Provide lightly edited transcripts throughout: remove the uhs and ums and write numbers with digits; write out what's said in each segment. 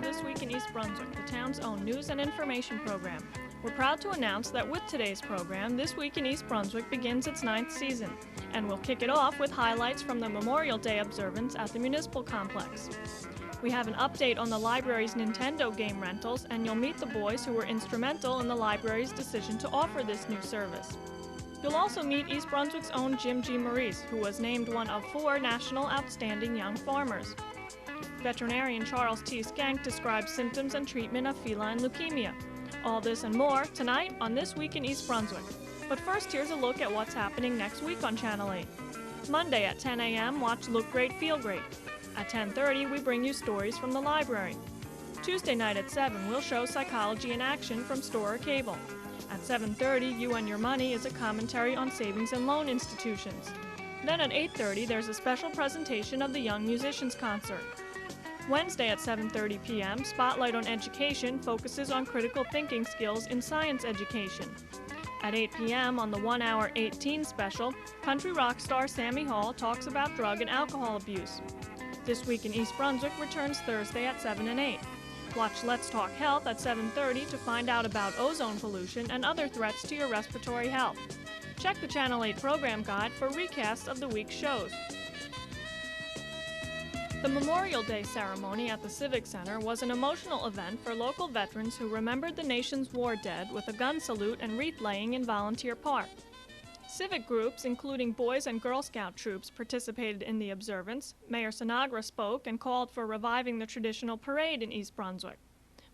This Week in East Brunswick, the town's own news and information program. We're proud to announce that with today's program, This Week in East Brunswick begins its 9th season, and we'll kick it off with highlights from the Memorial Day observance at the Municipal Complex. We have an update on the library's Nintendo game rentals, and you'll meet the boys who were instrumental in the library's decision to offer this new service. You'll also meet East Brunswick's own Giamarese, who was named one of 4 National Outstanding Young Farmers. Veterinarian Charles T. Skank describes symptoms and treatment of feline leukemia. All this and more tonight on This Week in East Brunswick. But first, here's a look at what's happening next week on Channel 8. Monday at 10 a.m., watch Look Great, Feel Great. At 10:30, we bring you stories from the library. Tuesday night at 7, we'll show Psychology in Action from Storer Cable. At 7:30, You and Your Money is a commentary on savings and loan institutions. Then at 8:30, there's a special presentation of the Young Musicians Concert. Wednesday at 7:30 p.m., Spotlight on Education focuses on critical thinking skills in science education. At 8 p.m. on the 1-hour 8 special, country rock star Sammy Hall talks about drug and alcohol abuse. This Week in East Brunswick returns Thursday at 7 and 8. Watch Let's Talk Health at 7:30 to find out about ozone pollution and other threats to your respiratory health. Check the Channel 8 program guide for recasts of the week's shows. The Memorial Day ceremony at the Civic Center was an emotional event for local veterans who remembered the nation's war dead with a gun salute and wreath-laying in Volunteer Park. Civic groups, including Boys and Girl Scout troops, participated in the observance. Mayor Sinagra spoke and called for reviving the traditional parade in East Brunswick.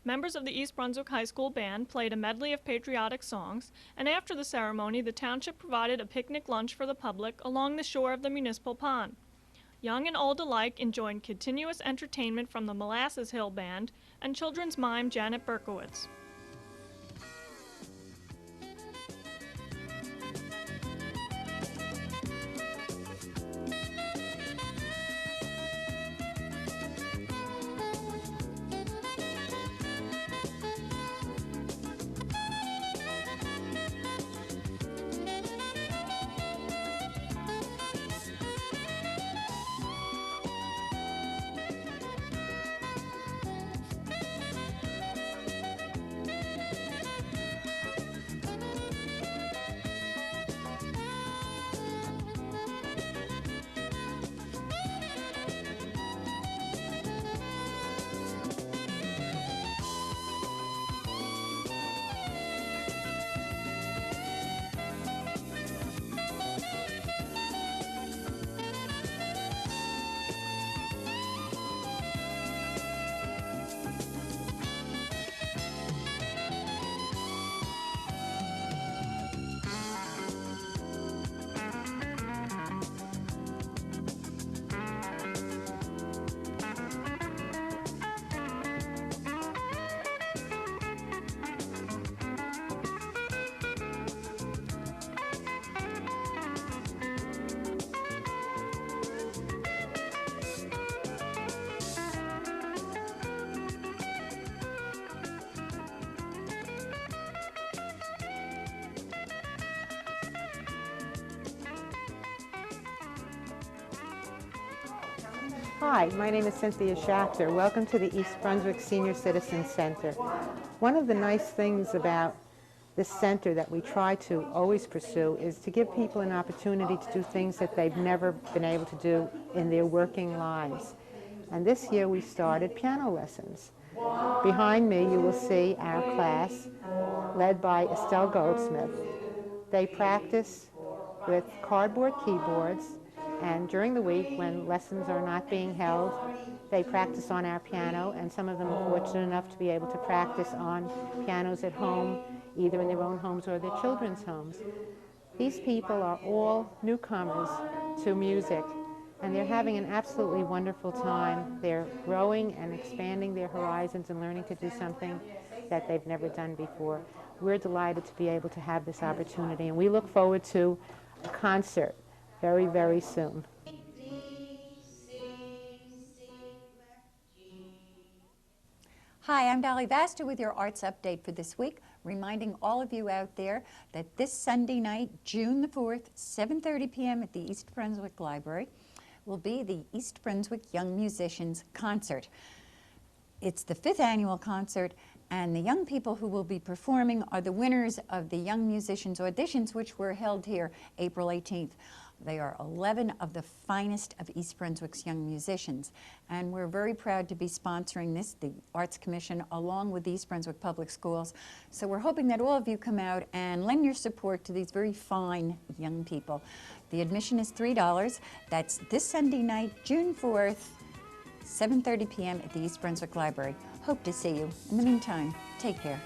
Members of the East Brunswick High School Band played a medley of patriotic songs, and after the ceremony, the township provided a picnic lunch for the public along the shore of the municipal pond. Young and old alike enjoyed continuous entertainment from the Molasses Hill Band and children's mime Janet Berkowitz. Hi, my name is Cynthia Schachter. Welcome to the East Brunswick Senior Citizen Center. One of the nice things about this center that we try to always pursue is to give people an opportunity to do things that they've never been able to do in their working lives. And this year we started piano lessons. Behind me you will see our class led by Estelle Goldsmith. They practice with cardboard keyboards, and during the week when lessons are not being held, they practice on our piano, and some of them are fortunate enough to be able to practice on pianos at home, either in their own homes or their children's homes. These people are all newcomers to music, and they're having an absolutely wonderful time. They're growing and expanding their horizons and learning to do something that they've never done before. We're delighted to be able to have this opportunity, and we look forward to a concert very, very soon. Hi, I'm Dolly Vasta with your arts update for this week, reminding all of you out there that this Sunday night, June the 4th, 7:30 p.m. at the East Brunswick Library, will be the East Brunswick Young Musicians Concert. It's the 5th annual concert, and the young people who will be performing are the winners of the Young Musicians auditions, which were held here April 18th. They are 11 of the finest of East Brunswick's young musicians, and we're very proud to be sponsoring this, the Arts Commission, along with East Brunswick Public Schools. So we're hoping that all of you come out and lend your support to these very fine young people. The admission is $3. That's this Sunday night, June 4th, 7:30 p.m. at the East Brunswick Library. Hope to see you. In the meantime, take care.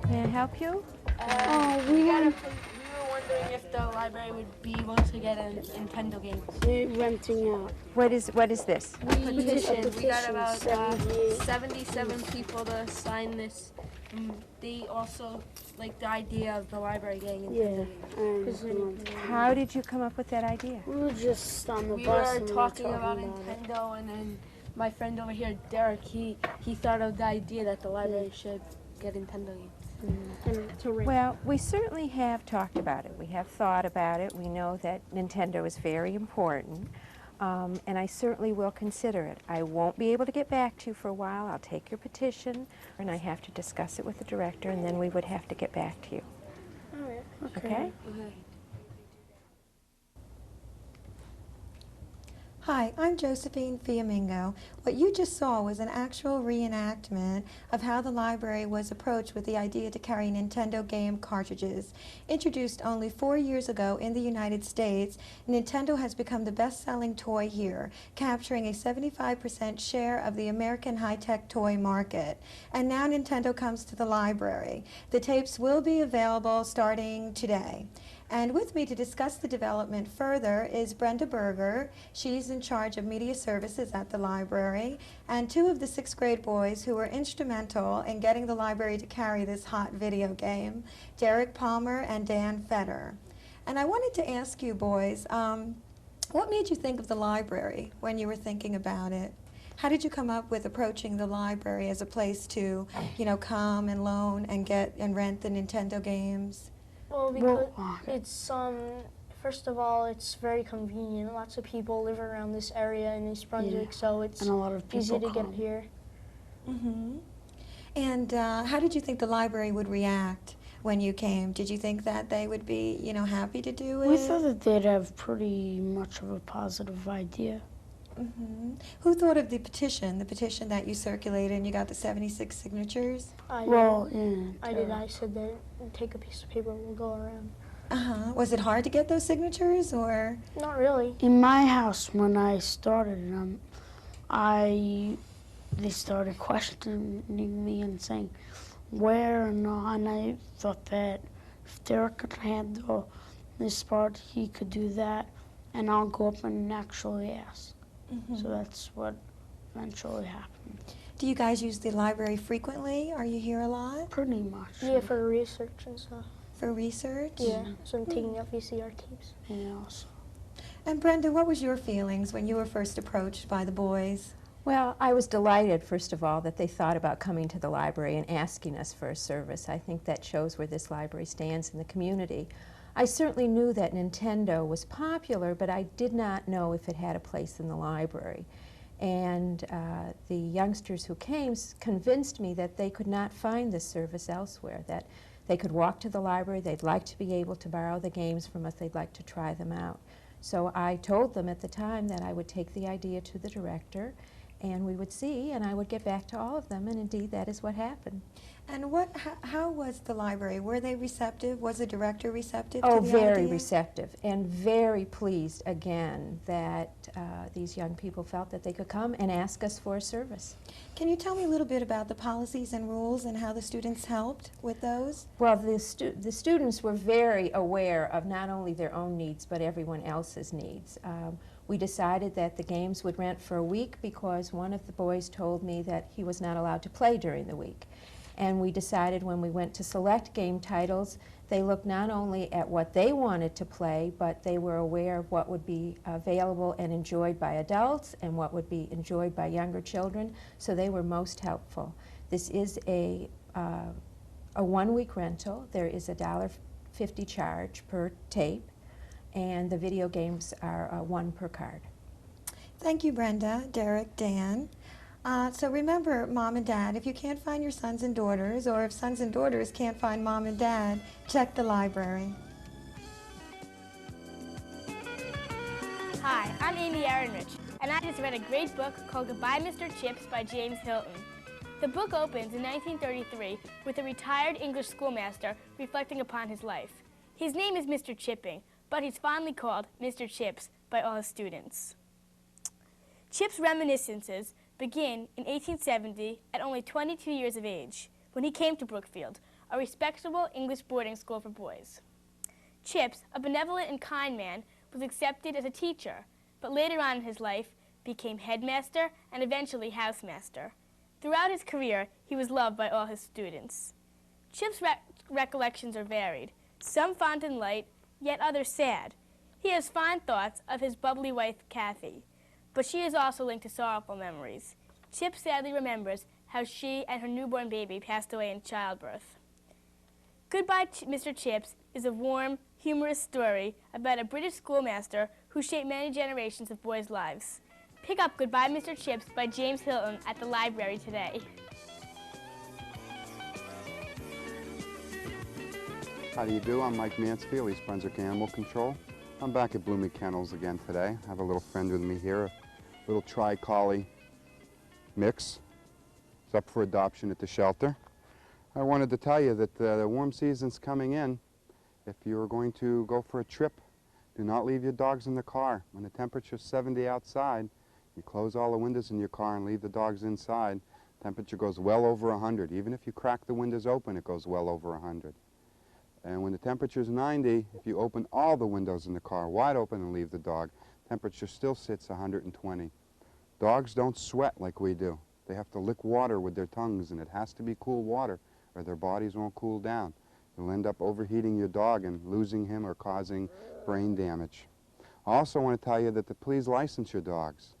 May I help you? We were wondering if the library would be able to get a Nintendo game. They're renting out. What is this? Petition. We got petition, about 78. 77 people to sign this. They also like the idea of the library getting Nintendo games. And How did you come up with that idea? we were just on the We bus were and talking we were about it. Nintendo, and then my friend over here, Derek, he thought of the idea that the library should get Nintendo games. And to rent. Well, we certainly have talked about it. We have thought about it. We know that Nintendo is very important, and I certainly will consider it. I won't be able to get back to you for a while. I'll take your petition, and I have to discuss it with the director, and then we would have to get back to you. All right. Okay? Hi, I'm Josephine Fiamingo. What you just saw was an actual reenactment of how the library was approached with the idea to carry Nintendo game cartridges. Introduced only 4 years ago in the United States, Nintendo has become the best-selling toy here, capturing a 75% share of the American high-tech toy market. And now Nintendo comes to the library. The tapes will be available starting today. And with me to discuss the development further is Brenda Berger. She's in charge of media services at the library, and 2 of the 6th grade boys who were instrumental in getting the library to carry this hot video game, Derek Palmer and Dan Fetter. And I wanted to ask you boys, what made you think of the library when you were thinking about it? How did you come up with approaching the library as a place to, come and loan and get and rent the Nintendo games? Well, because it's first of all, it's very convenient. Lots of people live around this area in East Brunswick, so it's and a lot of people easy to come. get here. Mm-hmm. And how did you think the library would react when you came? Did you think that they would be, happy to do it? We thought that they'd have pretty much of a positive idea. Mm-hmm. Who thought of the petition that you circulated and you got the 76 signatures? I did. I said that take a piece of paper, we'll go around. Uh-huh. Was it hard to get those signatures, or? Not really. In my house, when I started, they started questioning me and saying, where and all, and I thought that if Derek could handle this part, he could do that, and I'll go up and actually ask. Mm-hmm. So that's what eventually happened. Do you guys use the library frequently? Are you here a lot? Pretty much. Yeah, for research and stuff. For research? Yeah, so I'm taking out VCR tapes. Yeah, also. And Brenda, what was your feelings when you were first approached by the boys? Well, I was delighted, first of all, that they thought about coming to the library and asking us for a service. I think that shows where this library stands in the community. I certainly knew that Nintendo was popular, but I did not know if it had a place in the library. And the youngsters who came convinced me that they could not find this service elsewhere, that they could walk to the library, they'd like to be able to borrow the games from us, they'd like to try them out. So I told them at the time that I would take the idea to the director, and we would see, and I would get back to all of them, and indeed that is what happened. And how was the library? Were they receptive? Was the director receptive Oh, to the very idea? receptive, and very pleased again that these young people felt that they could come and ask us for a service. Can you tell me a little bit about the policies and rules and how the students helped with those? Well, the students were very aware of not only their own needs, but everyone else's needs. We decided that the games would rent for a week because one of the boys told me that he was not allowed to play during the week. And we decided when we went to select game titles, they looked not only at what they wanted to play, but they were aware of what would be available and enjoyed by adults and what would be enjoyed by younger children, so they were most helpful. This is a one-week rental. There is a $1.50 charge per tape, and the video games are one per card. Thank you, Brenda, Derek, Dan. So remember, Mom and Dad, if you can't find your sons and daughters, or if sons and daughters can't find Mom and Dad, check the library. Hi, I'm Amy Ehrenrich, and I just read a great book called Goodbye, Mr. Chips by James Hilton. The book opens in 1933 with a retired English schoolmaster reflecting upon his life. His name is Mr. Chipping, but he's fondly called Mr. Chips by all his students. Chip's reminiscences begin in 1870 at only 22 years of age, when he came to Brookfield, a respectable English boarding school for boys. Chips, a benevolent and kind man, was accepted as a teacher, but later on in his life became headmaster and eventually housemaster. Throughout his career, he was loved by all his students. Chip's recollections are varied, some fond and light, yet others sad. He has fond thoughts of his bubbly wife, Kathy, but she is also linked to sorrowful memories. Chip sadly remembers how she and her newborn baby passed away in childbirth. Goodbye, Mr. Chips is a warm, humorous story about a British schoolmaster who shaped many generations of boys' lives. Pick up Goodbye, Mr. Chips by James Hilton at the library today. How do you do? I'm Mike Mansfield, East Brunswick Animal Control. I'm back at Blooming Kennels again today. I have a little friend with me here, a little tri-collie mix. It's up for adoption at the shelter. I wanted to tell you that the warm season's coming in. If you're going to go for a trip, do not leave your dogs in the car. When the temperature's 70 outside, you close all the windows in your car and leave the dogs inside. Temperature goes well over 100. Even if you crack the windows open, it goes well over 100. And when the temperature's 90, if you open all the windows in the car wide open and leave the dog, temperature still sits 120. Dogs don't sweat like we do. They have to lick water with their tongues, and it has to be cool water or their bodies won't cool down. You'll end up overheating your dog and losing him or causing brain damage. I also want to tell you that please license your dogs.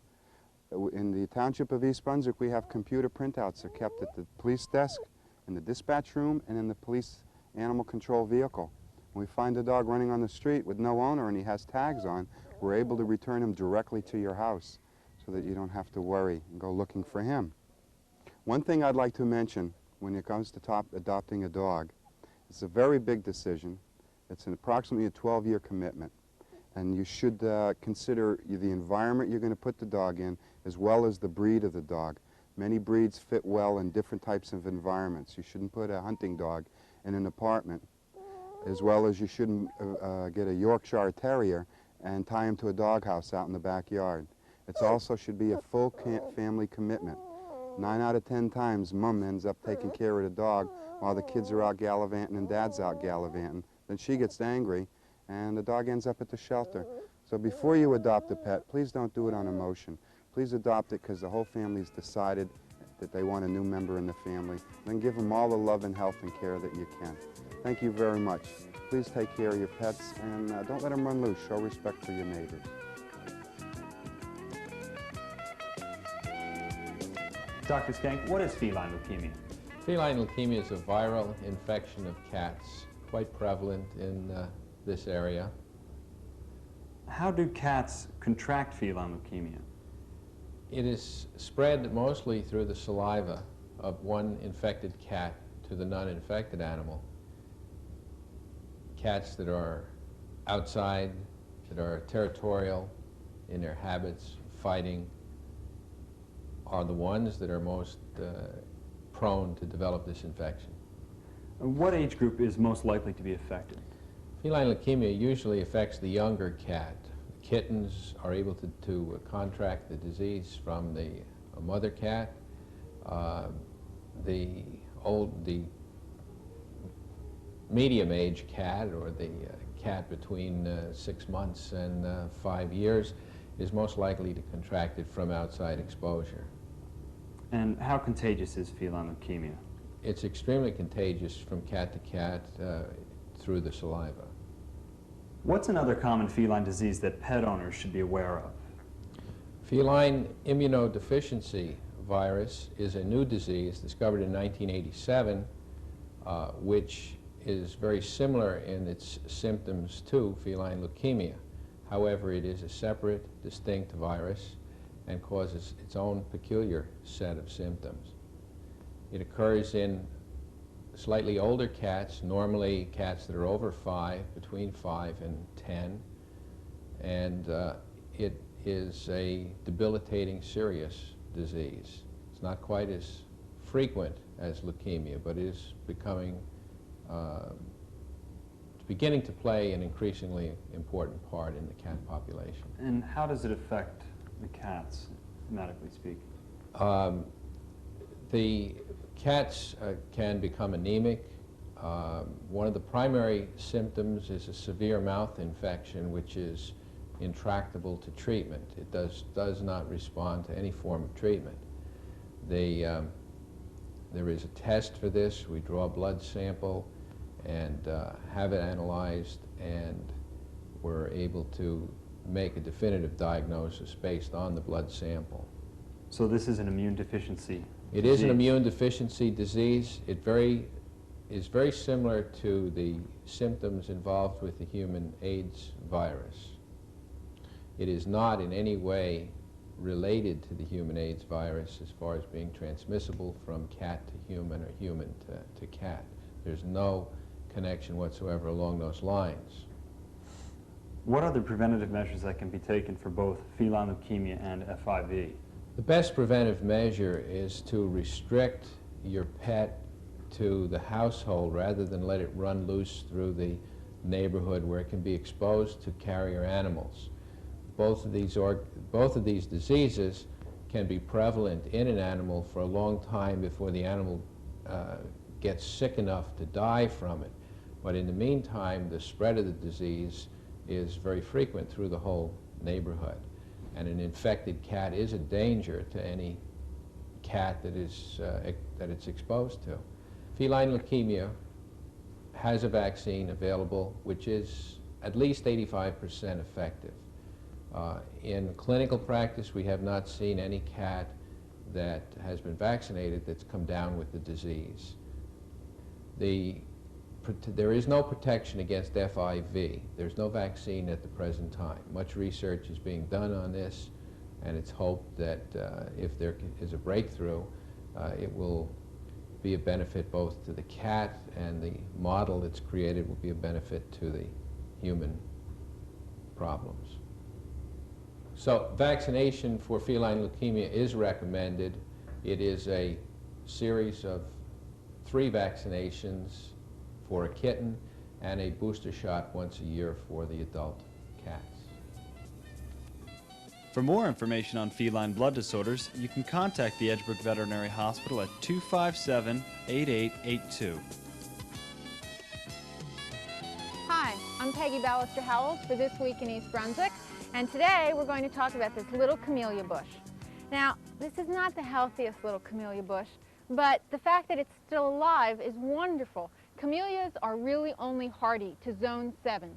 In the township of East Brunswick, we have computer printouts that are kept at the police desk, in the dispatch room, and in the police animal control vehicle. When we find a dog running on the street with no owner and he has tags on, we're able to return him directly to your house so that you don't have to worry and go looking for him. One thing I'd like to mention when it comes to adopting a dog, it's a very big decision. It's approximately a 12-year commitment. And you should consider the environment you're going to put the dog in, as well as the breed of the dog. Many breeds fit well in different types of environments. You shouldn't put a hunting dog in an apartment, as well as you shouldn't get a Yorkshire Terrier and tie him to a doghouse out in the backyard. It also should be a full family commitment. 9 out of 10 times, Mom ends up taking care of the dog while the kids are out gallivanting and Dad's out gallivanting. Then she gets angry, and the dog ends up at the shelter. So before you adopt a pet, please don't do it on emotion. Please adopt it because the whole family's decided that they want a new member in the family. Then give them all the love and health and care that you can. Thank you very much. Please take care of your pets and don't let them run loose. Show respect for your neighbors. Dr. Skank, what is feline leukemia? Feline leukemia is a viral infection of cats, quite prevalent in this area. How do cats contract feline leukemia? It is spread mostly through the saliva of one infected cat to the non-infected animal. Cats that are outside, that are territorial in their habits, fighting, are the ones that are most prone to develop this infection. What age group is most likely to be affected? Feline leukemia usually affects the younger cat. Kittens are able to contract the disease from the mother cat. The medium-age cat, or the cat between 6 months and 5 years, is most likely to contract it from outside exposure. And how contagious is feline leukemia? It's extremely contagious from cat to cat through the saliva. What's another common feline disease that pet owners should be aware of? Feline immunodeficiency virus is a new disease discovered in 1987, which is very similar in its symptoms to feline leukemia. However, it is a separate, distinct virus and causes its own peculiar set of symptoms. It occurs in slightly older cats, normally cats that are over 5, between 5 and 10, and it is a debilitating, serious disease. It's not quite as frequent as leukemia, but it is becoming, beginning to play an increasingly important part in the cat population. And how does it affect the cats, medically speaking? The cats can become anemic. One of the primary symptoms is a severe mouth infection, which is intractable to treatment. It does not respond to any form of treatment. There is a test for this. We draw a blood sample and have it analyzed, and we're able to make a definitive diagnosis based on the blood sample. So this is an immune deficiency It disease. is an immune deficiency disease. It is very similar to the symptoms involved with the human AIDS virus. It is not in any way related to the human AIDS virus as far as being transmissible from cat to human or human to cat. There's no connection whatsoever along those lines. What are the preventative measures that can be taken for both feline leukemia and FIV? The best preventive measure is to restrict your pet to the household rather than let it run loose through the neighborhood where it can be exposed to carrier animals. Both of these diseases can be prevalent in an animal for a long time before the animal gets sick enough to die from it. But in the meantime, the spread of the disease is very frequent through the whole neighborhood. And an infected cat is a danger to any cat that it's exposed to. Feline leukemia has a vaccine available which is at least 85% effective. In clinical practice, we have not seen any cat that has been vaccinated that's come down with the disease. There is no protection against FIV. There's no vaccine at the present time. Much research is being done on this, and it's hoped that if there is a breakthrough, it will be a benefit both to the cat, and the model that's created will be a benefit to the human problems. So vaccination for feline leukemia is recommended. It is a series of 3 vaccinations for a kitten and a booster shot once a year for the adult cats. For more information on feline blood disorders, you can contact the Edgebrook Veterinary Hospital at 257-8882. Hi, I'm Peggy Ballister-Howells for This Week in East Brunswick, and today we're going to talk about this little camellia bush. Now, this is not the healthiest little camellia bush, but the fact that it's still alive is wonderful. Camellias are really only hardy to zone 7.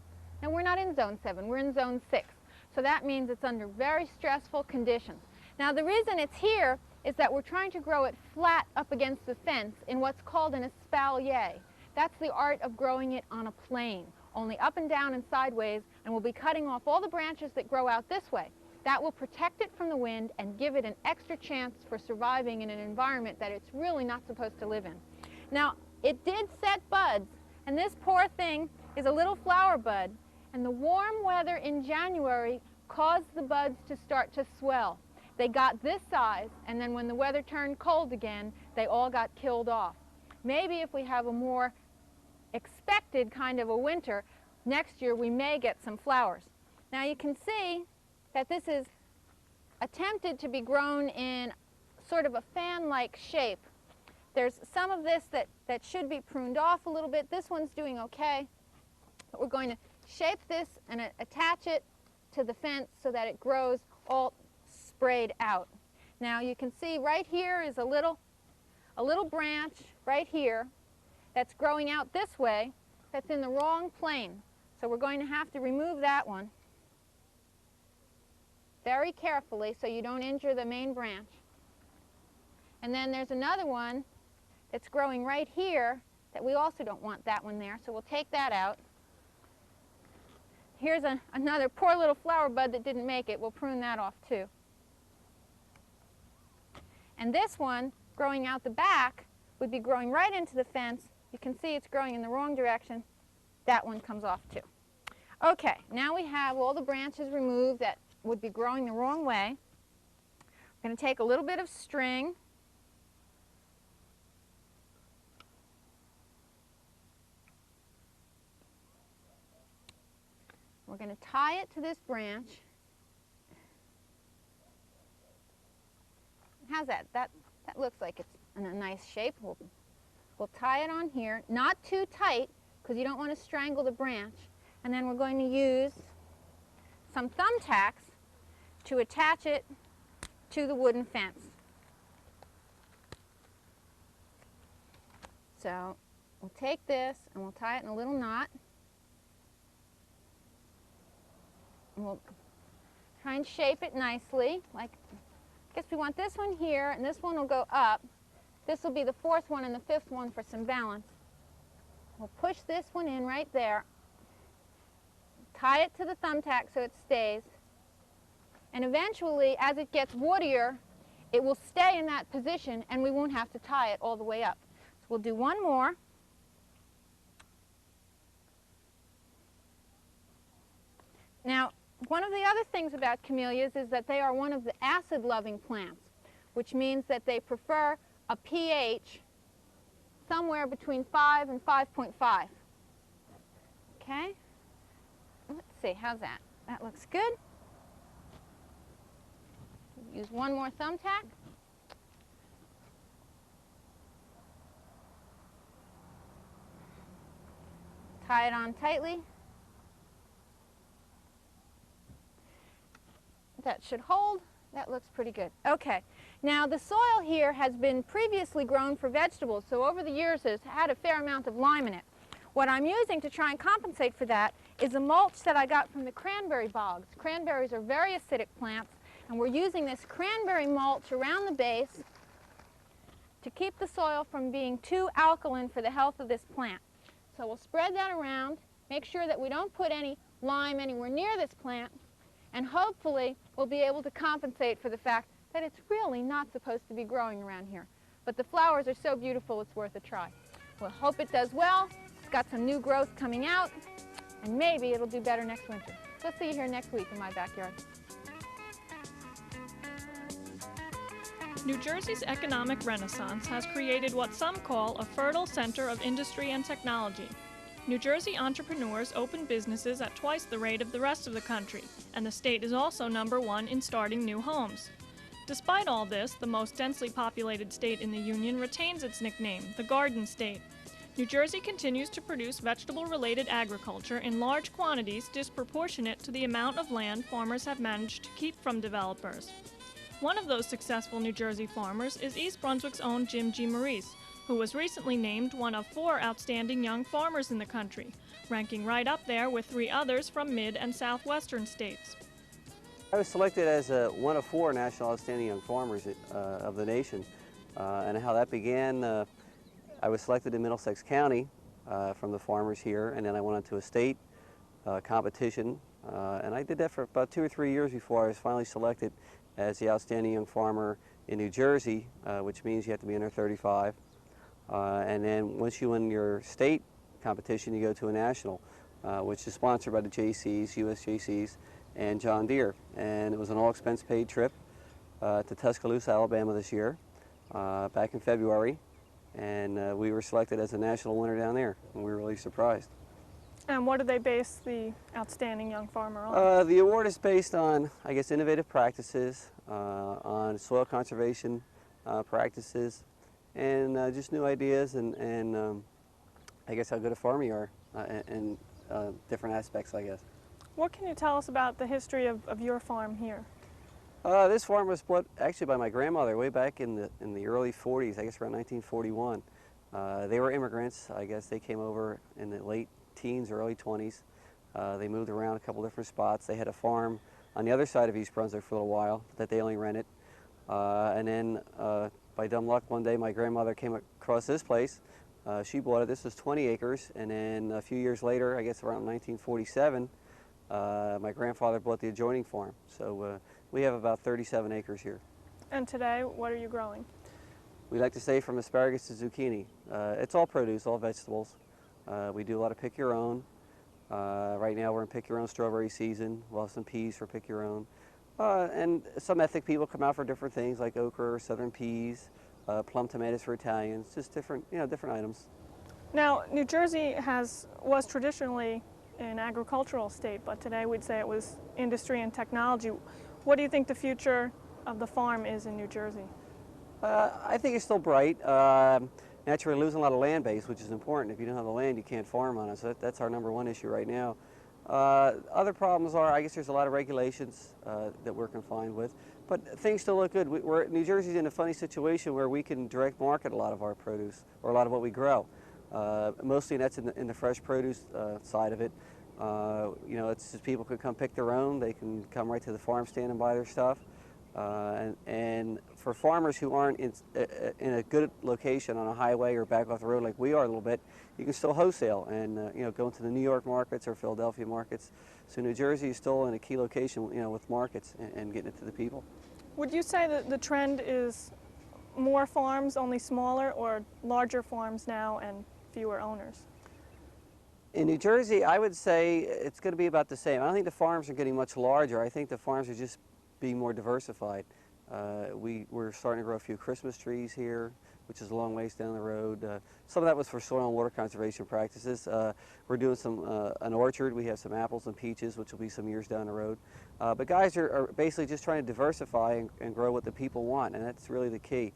Now, we're not in zone 7, we're in zone 6. So that means it's under very stressful conditions. Now, the reason it's here is that we're trying to grow it flat up against the fence in what's called an espalier. That's the art of growing it on a plane, only up and down and sideways, and we'll be cutting off all the branches that grow out this way. That will protect it from the wind and give it an extra chance for surviving in an environment that it's really not supposed to live in. Now, it did set buds, and this poor thing is a little flower bud, and the warm weather in January caused the buds to start to swell. They got this size, and then when the weather turned cold again, they all got killed off. Maybe if we have a more expected kind of a winter, next year we may get some flowers. Now you can see that this is attempted to be grown in sort of a fan-like shape. There's some of this that should be pruned off a little bit. This one's doing okay. But we're going to shape this and attach it to the fence so that it grows all sprayed out. Now you can see right here is a little branch right here that's growing out this way that's in the wrong plane. So we're going to have to remove that one very carefully so you don't injure the main branch. And then there's another one that's growing right here that we also don't want that one there, so we'll take that out. Here's another poor little flower bud that didn't make it. We'll prune that off too. And this one, growing out the back, would be growing right into the fence. You can see it's growing in the wrong direction. That one comes off too. Okay, now we have all the branches removed that would be growing the wrong way. We're going to take a little bit of string. We're going to tie it to this branch. How's that? That looks like it's in a nice shape. We'll tie it on here, not too tight because you don't want to strangle the branch. And then we're going to use some thumbtacks to attach it to the wooden fence. So we'll take this and we'll tie it in a little knot. And we'll try and shape it nicely. Like, I guess we want this one here, and this one will go up. This will be the fourth one and the fifth one for some balance. We'll push this one in right there. Tie it to the thumbtack so it stays. And eventually, as it gets woodier, it will stay in that position and we won't have to tie it all the way up. So we'll do one more. Now, one of the other things about camellias is that they are one of the acid-loving plants, which means that they prefer a pH somewhere between 5 and 5.5. Okay? Let's see, how's that? That looks good. Use one more thumbtack. Tie it on tightly. That should hold. That looks pretty good. Okay, now the soil here has been previously grown for vegetables, so over the years has had a fair amount of lime in it. What I'm using to try and compensate for that is a mulch that I got from the cranberry bogs. Cranberries are very acidic plants, and we're using this cranberry mulch around the base to keep the soil from being too alkaline for the health of this plant. So we'll spread that around, make sure that we don't put any lime anywhere near this plant, and hopefully we'll be able to compensate for the fact that it's really not supposed to be growing around here. But the flowers are so beautiful, it's worth a try. We'll hope it does well. It's got some new growth coming out, and maybe it'll do better next winter. We'll see you here next week in my backyard. New Jersey's economic renaissance has created what some call a fertile center of industry and technology. New Jersey entrepreneurs open businesses at twice the rate of the rest of the country, and the state is also #1 in starting new homes. Despite all this, the most densely populated state in the Union retains its nickname, the Garden State. New Jersey continues to produce vegetable-related agriculture in large quantities disproportionate to the amount of land farmers have managed to keep from developers. One of those successful New Jersey farmers is East Brunswick's own Jim Giamarese, who was recently named one of 4 outstanding young farmers in the country, ranking right up there with 3 others from mid- and southwestern states. I was selected as one of 4 national outstanding young farmers of the nation, and how that began, I was selected in Middlesex County from the farmers here, and then I went on to a state competition, and I did that for about 2 or 3 years before I was finally selected as the outstanding young farmer in New Jersey, which means you have to be under 35. And then once you win your state competition, you go to a national, which is sponsored by the JCs, USJCs, and John Deere. And it was an all-expense-paid trip to Tuscaloosa, Alabama this year, back in February. And we were selected as a national winner down there, and we were really surprised. And what do they base the outstanding young farmer on? The award is based on, I guess, innovative practices, on soil conservation practices, and just new ideas, and I guess how good a farmer you are in different aspects, I guess. What can you tell us about the history of your farm here? This farm was bought actually by my grandmother way back in the early 40s, I guess around 1941. They were immigrants. I guess they came over in the late teens, early 20s. They moved around a couple different spots. They had a farm on the other side of East Brunswick for a little while that they only rented. And then by dumb luck, one day my grandmother came across this place. She bought it. This was 20 acres, and then a few years later, I guess around 1947, my grandfather bought the adjoining farm. So we have about 37 acres here. And today, what are you growing? We like to say from asparagus to zucchini. It's all produce, all vegetables. We do a lot of pick your own. Right now we're in pick your own strawberry season. We'll have some peas for pick your own. And some ethnic people come out for different things like okra or southern peas, plum tomatoes for Italians, just different, different items. Now, New Jersey was traditionally an agricultural state, but today we'd say it was industry and technology. What do you think the future of the farm is in New Jersey? I think it's still bright. Naturally, we're losing a lot of land base, which is important. If you don't have the land, you can't farm on it. So that's our #1 issue right now. Other problems are, I guess there's a lot of regulations that we're confined with, but things still look good. New Jersey's in a funny situation where we can direct market a lot of our produce, or a lot of what we grow. Mostly that's in the fresh produce side of it. It's just people could come pick their own. They can come right to the farm stand and buy their stuff. And for farmers who aren't in a good location on a highway or back off the road like we are a little bit, you can still wholesale and go into the New York markets or Philadelphia markets. So New Jersey is still in a key location, with markets and getting it to the people. Would you say that the trend is more farms, only smaller, or larger farms now and fewer owners? In New Jersey, I would say it's going to be about the same. I don't think the farms are getting much larger. I think the farms are just being more diversified. We're starting to grow a few Christmas trees here, which is a long ways down the road. Some of that was for soil and water conservation practices. We're doing an orchard. We have some apples and peaches, which will be some years down the road. But guys are basically just trying to diversify and grow what the people want, and that's really the key.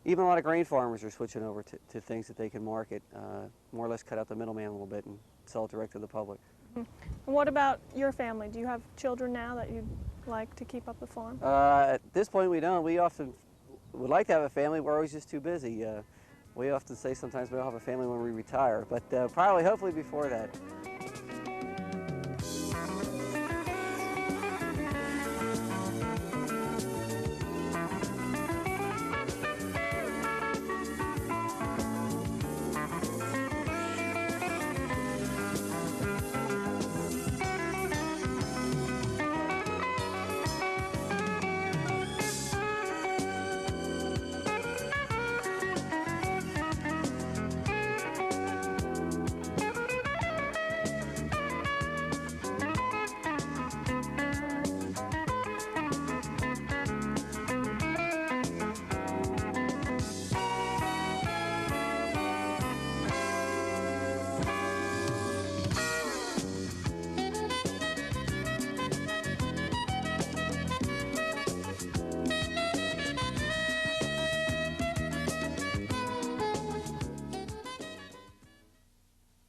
Even a lot of grain farmers are switching over to things that they can market, more or less cut out the middleman a little bit and sell it direct to the public. And what about your family? Do you have children now that you'd like to keep up the farm? At this point, we don't. We often would like to have a family. We're always just too busy. We often say sometimes we'll have a family when we retire, but probably, hopefully before that.